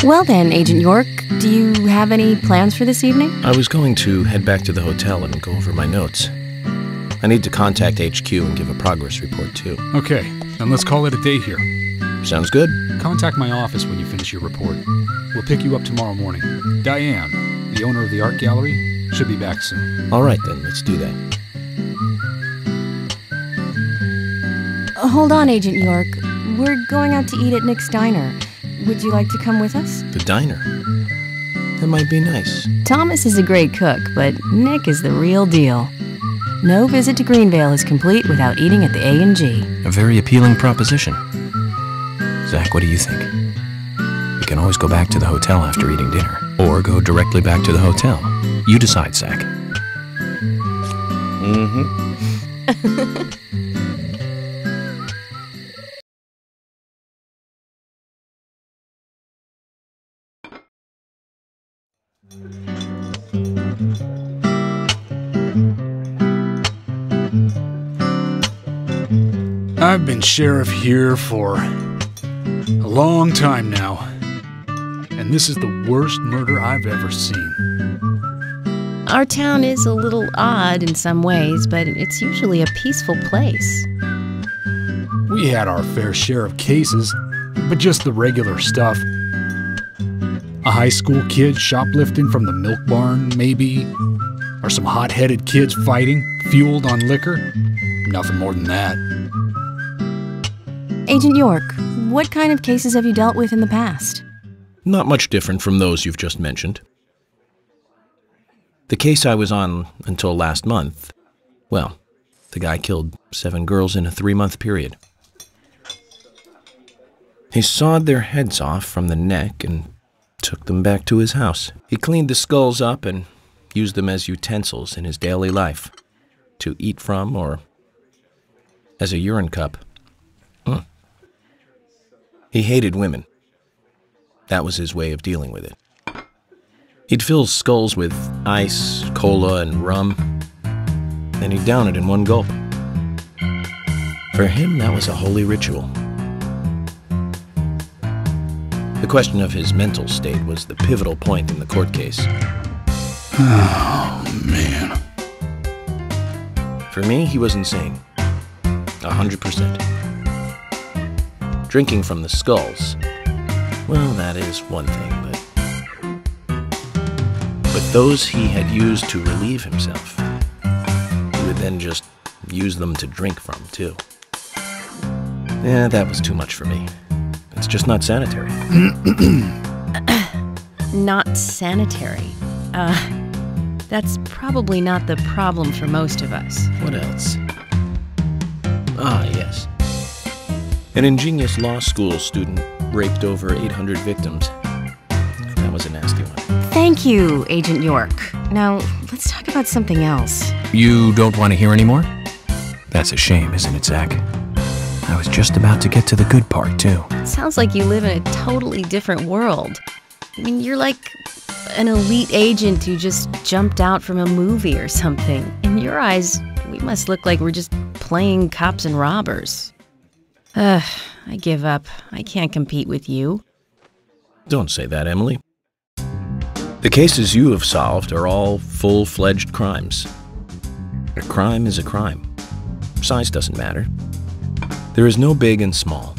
Well then, Agent York, do you have any plans for this evening? I was going to head back to the hotel and go over my notes. I need to contact HQ and give a progress report, too. Okay, then let's call it a day here. Sounds good. Contact my office when you finish your report. We'll pick you up tomorrow morning. Diane, the owner of the art gallery, should be back soon. All right, then. Let's do that. Hold on, Agent York. We're going out to eat at Nick's Diner. Would you like to come with us? The diner? That might be nice. Thomas is a great cook, but Nick is the real deal. No visit to Greenvale is complete without eating at the A&G. A very appealing proposition. Zach, what do you think? We can always go back to the hotel after eating dinner, or go directly back to the hotel. You decide, Zach. Mm-hmm. I've been sheriff here for a long time now, and this is the worst murder I've ever seen. Our town is a little odd in some ways, but it's usually a peaceful place. We had our fair share of cases, but just the regular stuff. A high school kid shoplifting from the milk barn, maybe, or some hot-headed kids fighting, fueled on liquor. Nothing more than that. Agent York, what kind of cases have you dealt with in the past? Not much different from those you've just mentioned. The case I was on until last month, well, the guy killed 7 girls in a 3-month period. He sawed their heads off from the neck and took them back to his house. He cleaned the skulls up and used them as utensils in his daily life, to eat from or as a urine cup. He hated women. That was his way of dealing with it. He'd fill skulls with ice, cola, and rum, then he'd down it in one gulp. For him, that was a holy ritual. The question of his mental state was the pivotal point in the court case. Oh, man. For me, he was insane. 100%. Drinking from the skulls, well, that is one thing, but those he had used to relieve himself, he would then just use them to drink from, too. Yeah, that was too much for me. It's just not sanitary. Not sanitary. That's probably not the problem for most of us. What else? Ah, yes. An ingenious law school student raped over 800 victims. That was a nasty one. Thank you, Agent York. Now, let's talk about something else. You don't want to hear anymore? That's a shame, isn't it, Zach? I was just about to get to the good part, too. Sounds like you live in a totally different world. I mean, you're like an elite agent who just jumped out from a movie or something. In your eyes, we must look like we're just playing cops and robbers. I give up. I can't compete with you. Don't say that, Emily. The cases you have solved are all full-fledged crimes. A crime is a crime. Size doesn't matter. There is no big and small.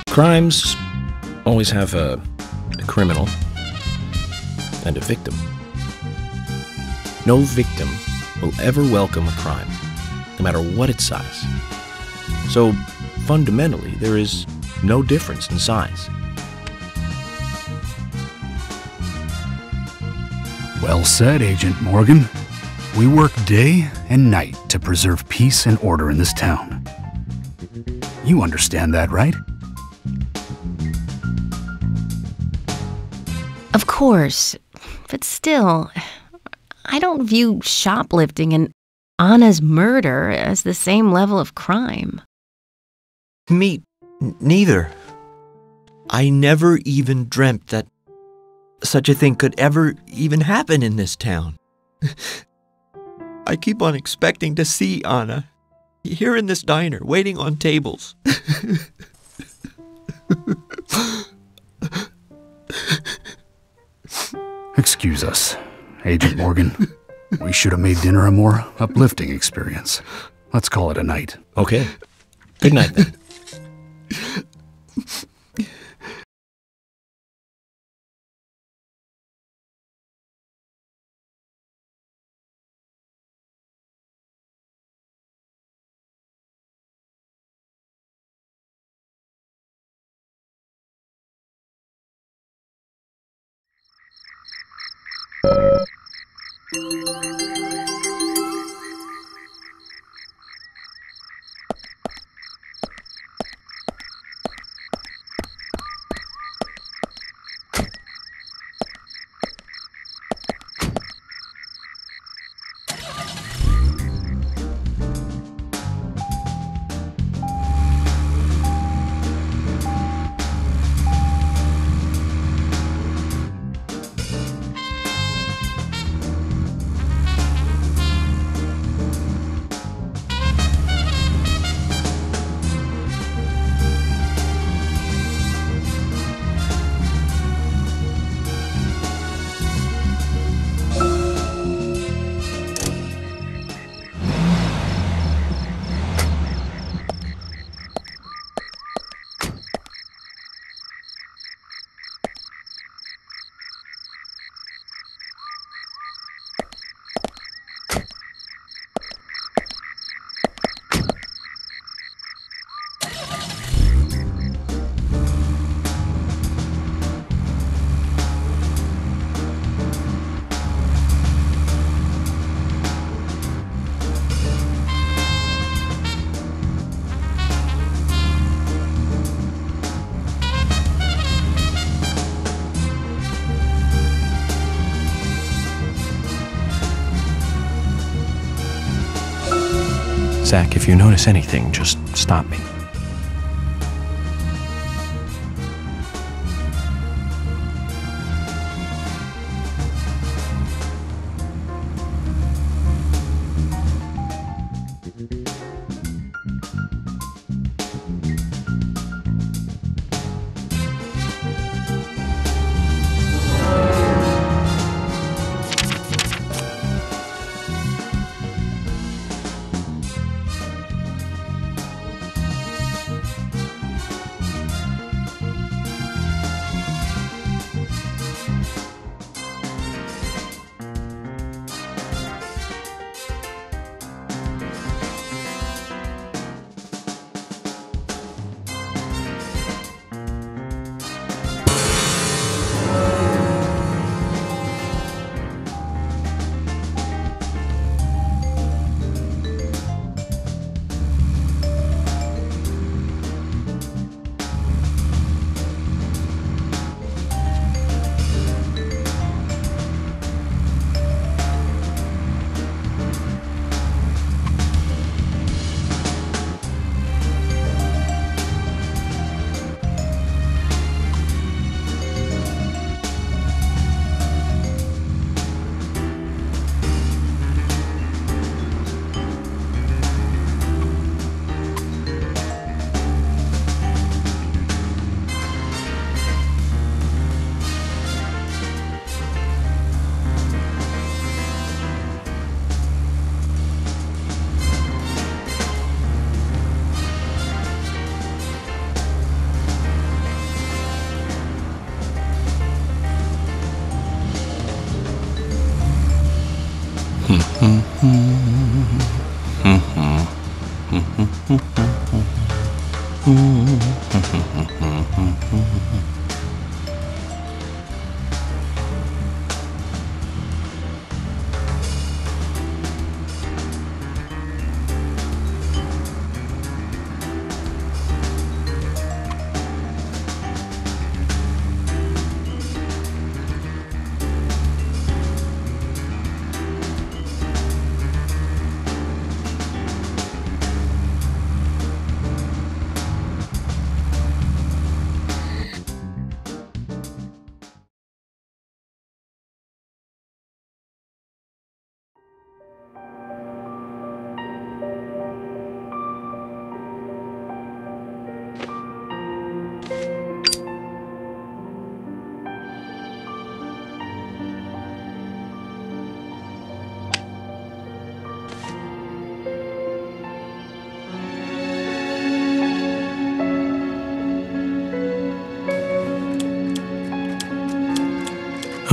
Crimes always have a criminal and a victim. No victim will ever welcome a crime, no matter what its size. So, fundamentally, there is no difference in size. Well said, Agent Morgan. We work day and night to preserve peace and order in this town. You understand that, right? Of course, but still, I don't view shoplifting and Anna's murder as the same level of crime. Me neither. I never even dreamt that such a thing could ever even happen in this town. I keep on expecting to see Anna here in this diner, waiting on tables. Excuse us, Agent Morgan. We should have made dinner a more uplifting experience. Let's call it a night. Okay. Good night, then. Zach, if you notice anything, just stop me.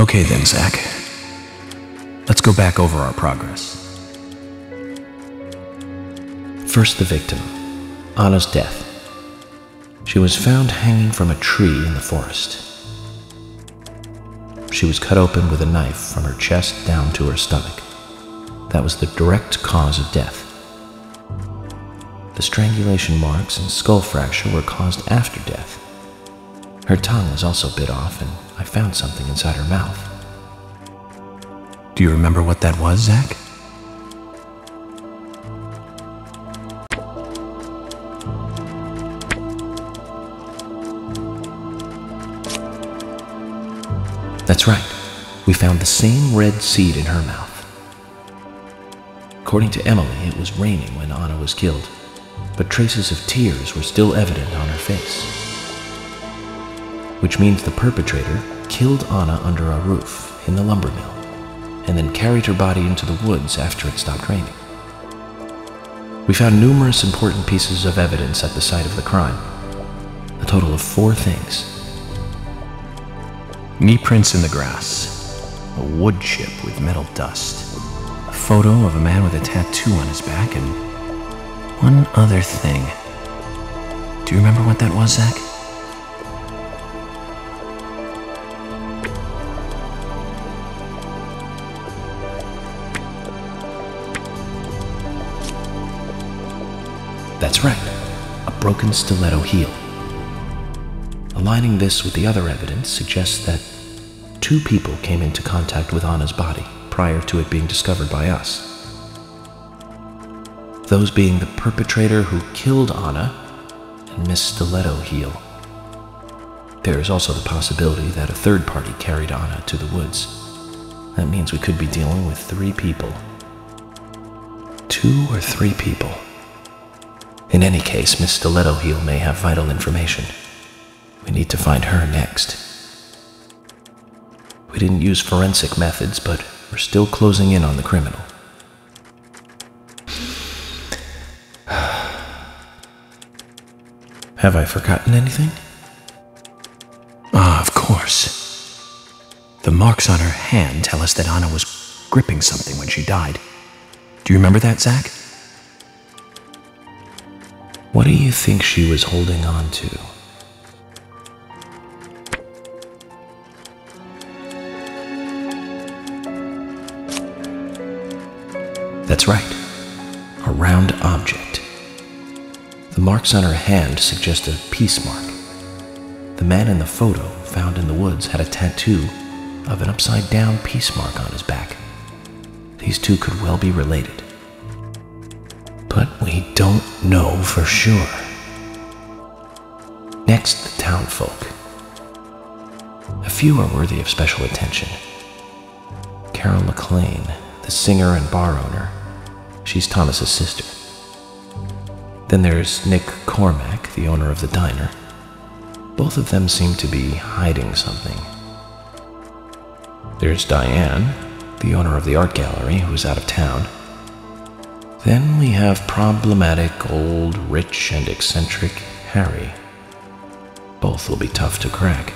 Okay then, Zach. Let's go back over our progress. First, the victim, Anna's death. She was found hanging from a tree in the forest. She was cut open with a knife from her chest down to her stomach. That was the direct cause of death. The strangulation marks and skull fracture were caused after death. Her tongue was also bit off, and I found something inside her mouth. Do you remember what that was, Zach? That's right. We found the same red seed in her mouth. According to Emily, it was raining when Anna was killed, but traces of tears were still evident on her face. Which means the perpetrator killed Anna under a roof in the lumber mill, and then carried her body into the woods after it stopped raining. We found numerous important pieces of evidence at the site of the crime, a total of 4 things. Knee prints in the grass, a wood chip with metal dust, a photo of a man with a tattoo on his back, and one other thing. Do you remember what that was, Zach? That's right, a broken stiletto heel. Aligning this with the other evidence suggests that 2 people came into contact with Anna's body prior to it being discovered by us. Those being the perpetrator who killed Anna and Miss Stiletto Heel. There is also the possibility that a third party carried Anna to the woods. That means we could be dealing with 3 people. 2 or 3 people. In any case, Miss Stiletto Heel may have vital information. We need to find her next. We didn't use forensic methods, but we're still closing in on the criminal. Have I forgotten anything? Ah, of course. The marks on her hand tell us that Anna was gripping something when she died. Do you remember that, Zach? What do you think she was holding on to? That's right, a round object. The marks on her hand suggest a peace mark. The man in the photo found in the woods had a tattoo of an upside-down peace mark on his back. These 2 could well be related. But we don't know for sure. Next, the townfolk. A few are worthy of special attention. Carol McLean, the singer and bar owner. She's Thomas's sister. Then there's Nick Cormack, the owner of the diner. Both of them seem to be hiding something. There's Diane, the owner of the art gallery, who's out of town. Then we have problematic, old, rich, and eccentric Harry. Both will be tough to crack.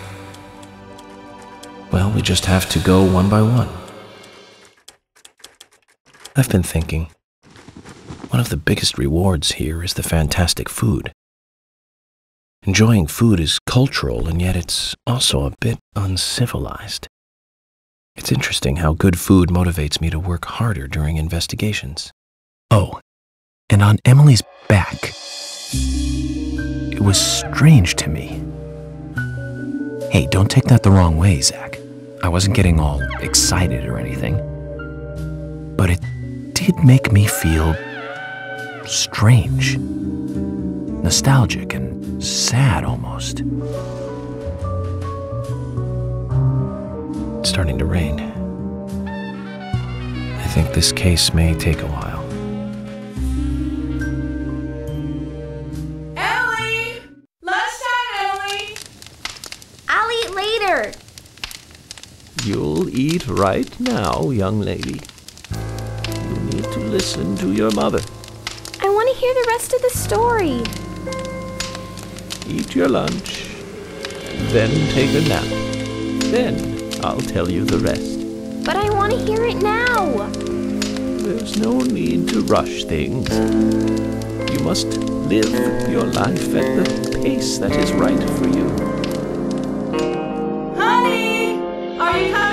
Well, we just have to go one by one. I've been thinking, one of the biggest rewards here is the fantastic food. Enjoying food is cultural, and yet it's also a bit uncivilized. It's interesting how good food motivates me to work harder during investigations. Oh, and on Emily's back, it was strange to me. Hey, don't take that the wrong way, Zach. I wasn't getting all excited or anything. But it did make me feel strange, nostalgic, and sad almost. It's starting to rain. I think this case may take a while. Ellie! Lunchtime, Ellie! I'll eat later. You'll eat right now, young lady. You need to listen to your mother. I want to hear the rest of the story. Eat your lunch, then take a nap. Then I'll tell you the rest. But I want to hear it now. There's no need to rush things. You must live your life at the pace that is right for you. Honey, are you coming?